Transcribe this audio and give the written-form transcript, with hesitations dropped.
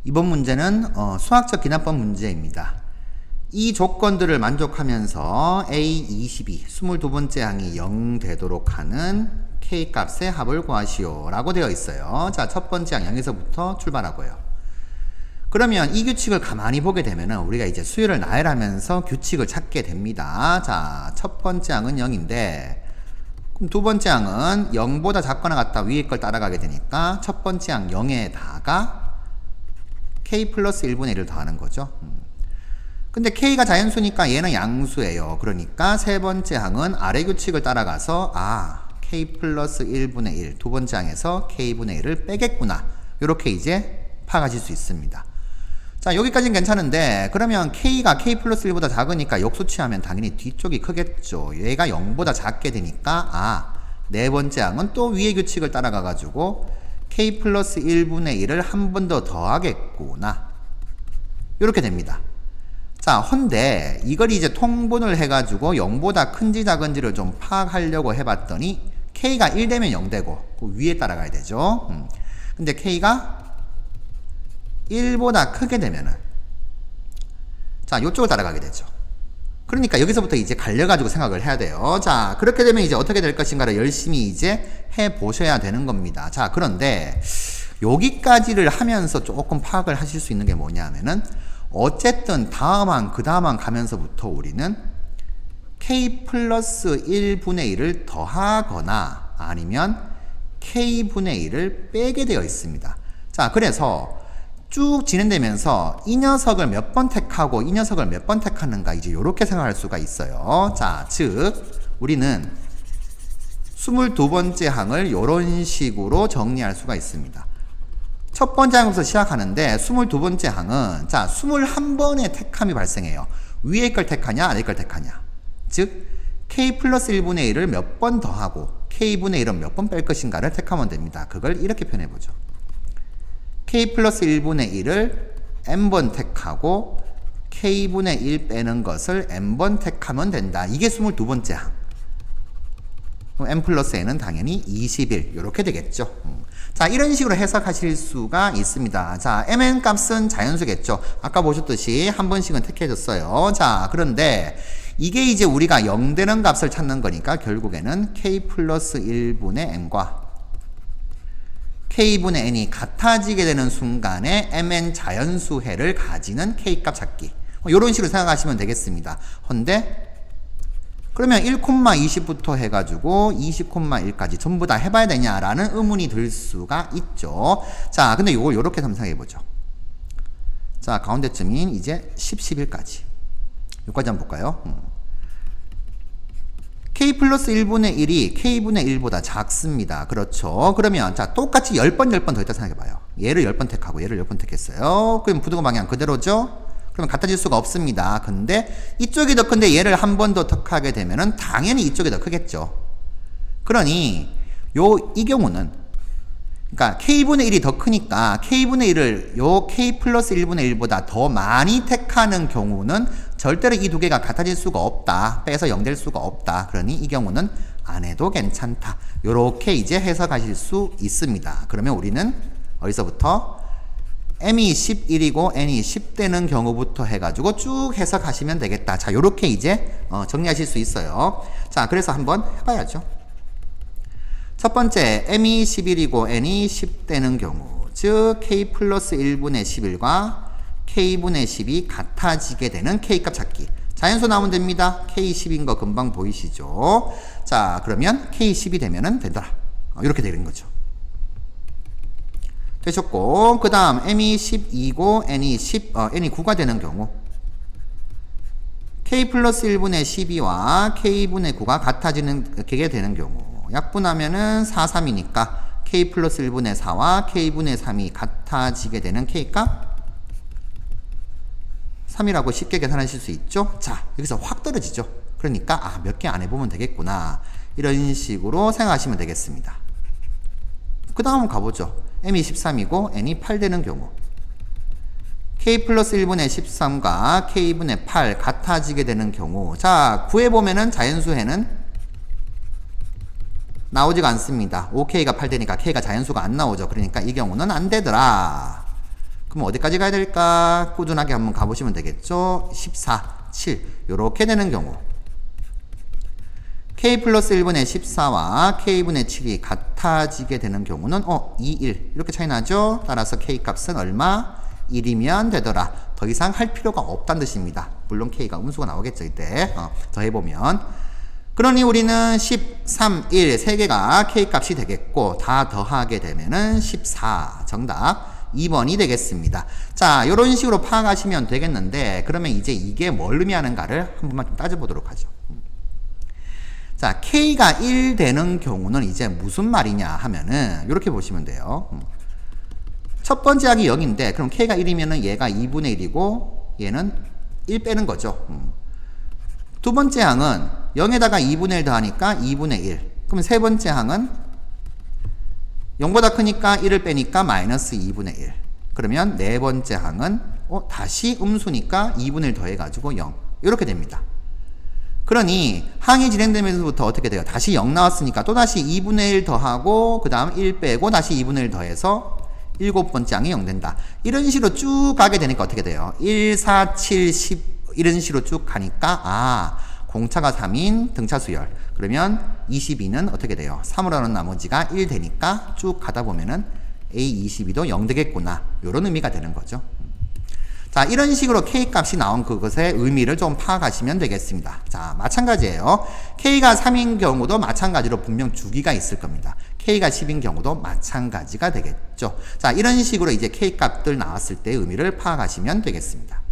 이번 문제는 수학적 기납법 문제입니다. 이 조건들을 만족하면서 A22, 22번째 항이 0 되도록 하는 K값의 합을 구하시오 라고 되어 있어요. 자, 첫 번째 항 0에서부터 출발하고요. 그러면 이 규칙을 가만히 보게 되면 우리가 이제 수열을 나열하면서 규칙을 찾게 됩니다. 자, 첫 번째 항은 0인데 그럼 두 번째 항은 0보다 작거나 같다 위에 걸 따라가게 되니까 첫 번째 항 0에다가 K 플러스 1분의 1을 더하는 거죠. 근데 K가 자연수니까 얘는 양수예요. 그러니까 세 번째 항은 아래 규칙을 따라가서 K 플러스 1분의 1 두 번째 항에서 K분의 1을 빼겠구나. 이렇게 이제 파악하실 수 있습니다. 자, 여기까지는 괜찮은데 그러면 K가 K 플러스 1보다 작으니까 역수치하면 당연히 뒤쪽이 크겠죠. 얘가 0보다 작게 되니까 네 번째 항은 또 위의 규칙을 따라가 가지고 K 플러스 1분의 1을 한 번 더 더하겠구나. 이렇게 됩니다. 자, 헌데 이걸 이제 통분을 해가지고 0보다 큰지 작은지를 좀 파악하려고 해봤더니 K가 1 되면 0 되고 그 위에 따라가야 되죠. 근데 K가 1보다 크게 되면은 자, 요쪽을 따라가게 되죠. 그러니까 여기서부터 이제 갈려가지고 생각을 해야 돼요. 자, 그렇게 되면 이제 어떻게 될 것인가를 열심히 이제 해 보셔야 되는 겁니다. 자, 그런데 여기까지를 하면서 조금 파악을 하실 수 있는 게 뭐냐 하면은 어쨌든 다음 항, 그 다음 항 가면서부터 우리는 K 플러스 1분의 1을 더하거나 아니면 K분의 1을 빼게 되어 있습니다. 자, 그래서 쭉 진행되면서 이 녀석을 몇 번 택하고 이 녀석을 몇 번 택하는가 이제 이렇게 생각할 수가 있어요. 자, 즉 우리는 22번째 항을 이런 식으로 정리할 수가 있습니다. 첫 번째 항부터 시작하는데 22번째 항은 자, 21번의 택함이 발생해요. 위에 걸 택하냐 아래 걸 택하냐. 즉 K 플러스 1분의 1을 몇 번 더하고 K분의 1은 몇 번 뺄 것인가를 택하면 됩니다. 그걸 이렇게 표현해보죠. K 플러스 1분의 1을 n번 택하고 K분의 1 빼는 것을 n번 택하면 된다. 이게 22번째 항. 그럼 n 플러스 n은 당연히 21 이렇게 되겠죠. 자, 이런 식으로 해석하실 수가 있습니다. 자, mn 값은 자연수겠죠. 아까 보셨듯이 한 번씩은 택해졌어요. 자, 그런데 이게 이제 우리가 0 되는 값을 찾는 거니까 결국에는 K 플러스 1분의 n과 K분의 n이 같아지게 되는 순간에 mn 자연수해를 가지는 K값 찾기. 이런 식으로 생각하시면 되겠습니다. 헌데 그러면 1,20부터 해가지고 20,1까지 전부 다 해봐야 되냐라는 의문이 들 수가 있죠. 자, 근데 이걸 이렇게 상상해보죠. 자, 가운데쯤인 이제 10, 11까지. 여기까지 한번 볼까요? K 플러스 1분의 1이 K분의 1보다 작습니다. 그렇죠. 그러면 자, 똑같이 10번 더 있다 생각해봐요. 얘를 10번 택하고 얘를 10번 택했어요. 그럼 부등호 방향 그대로죠? 그러면 같아질 수가 없습니다. 근데 이쪽이 더 큰데 얘를 한 번 더 택하게 되면은 당연히 이쪽이 더 크겠죠. 그러니 이 경우는 그러니까 K분의 1이 더 크니까 K분의 1을 요 K 플러스 1분의 1보다 더 많이 택하는 경우는 절대로 이 두 개가 같아질 수가 없다. 빼서 0 될 수가 없다. 그러니 이 경우는 안 해도 괜찮다. 요렇게 이제 해석하실 수 있습니다. 그러면 우리는 어디서부터 m이 11이고 n이 10 되는 경우부터 해가지고 쭉 해석하시면 되겠다. 자, 요렇게 이제 정리하실 수 있어요. 자, 그래서 한번 해봐야죠. 첫 번째, m이 11이고 n이 10 되는 경우, 즉 k 플러스 1분의 11과 k분의 10이 같아지게 되는 k값 찾기. 자연수 나오면 됩니다. k10인 거 금방 보이시죠? 자, 그러면 k10이 되면은 되더라. 이렇게 되는 거죠. 되셨고, 그 다음 m이 12고 n이 9가 되는 경우 k 플러스 1분의 12와 k분의 9가 같아지게 되는 경우 약분하면은 4, 3이니까 k 플러스 1분의 4와 k분의 3이 같아지게 되는 k값 3이라고 쉽게 계산하실 수 있죠. 자, 여기서 확 떨어지죠. 그러니까 몇 개 안 해보면 되겠구나. 이런 식으로 생각하시면 되겠습니다. 그 다음 가보죠. m이 13이고 n이 8 되는 경우 k 플러스 1분의 13과 k분의 8 같아지게 되는 경우 자, 구해보면은 자연수해는 나오지가 않습니다. 5k가 8 되니까 k가 자연수가 안 나오죠. 그러니까 이 경우는 안 되더라. 그럼 어디까지 가야 될까? 꾸준하게 한번 가보시면 되겠죠? 14, 7 요렇게 되는 경우 k 플러스 1분의 14와 k분의 7이 같아지게 되는 경우는 2, 1 이렇게 차이 나죠? 따라서 k 값은 얼마? 1이면 되더라. 더 이상 할 필요가 없다는 뜻입니다. 물론 k가 음수가 나오겠죠 이때. 더해보면 그러니 우리는 13, 1 세 개가 k 값이 되겠고 다 더하게 되면은 14 정답 2번이 되겠습니다. 자, 요런 식으로 파악하시면 되겠는데 그러면 이제 이게 뭘 의미하는가를 한 번만 좀 따져보도록 하죠. 자, k가 1 되는 경우는 이제 무슨 말이냐 하면은 이렇게 보시면 돼요. 첫 번째 항이 0인데 그럼 k가 1이면은 얘가 2분의 1이고 얘는 1 빼는 거죠. 두 번째 항은 0에다가 2분의 1 더하니까 2분의 1. 그럼 세 번째 항은 0보다 크니까 1을 빼니까 마이너스 2분의 1. 그러면 네 번째 항은 다시 음수니까 2분의 1 더해가지고 0. 이렇게 됩니다. 그러니 항이 진행되면서부터 어떻게 돼요? 다시 0 나왔으니까 또다시 2분의 1 더하고 그 다음 1 빼고 다시 2분의 1 더해서 일곱 번째 항이 0 된다. 이런 식으로 쭉 가게 되니까 어떻게 돼요? 1, 4, 7, 10 이런 식으로 쭉 가니까 공차가 3인 등차 수열. 그러면 22는 어떻게 돼요? 3으로 하는 나머지가 1 되니까 쭉 가다 보면은 A22도 0 되겠구나. 이런 의미가 되는 거죠. 자, 이런 식으로 K 값이 나온 그것의 의미를 좀 파악하시면 되겠습니다. 자, 마찬가지예요. K가 3인 경우도 마찬가지로 분명 주기가 있을 겁니다. K가 10인 경우도 마찬가지가 되겠죠. 자, 이런 식으로 이제 K 값들 나왔을 때 의미를 파악하시면 되겠습니다.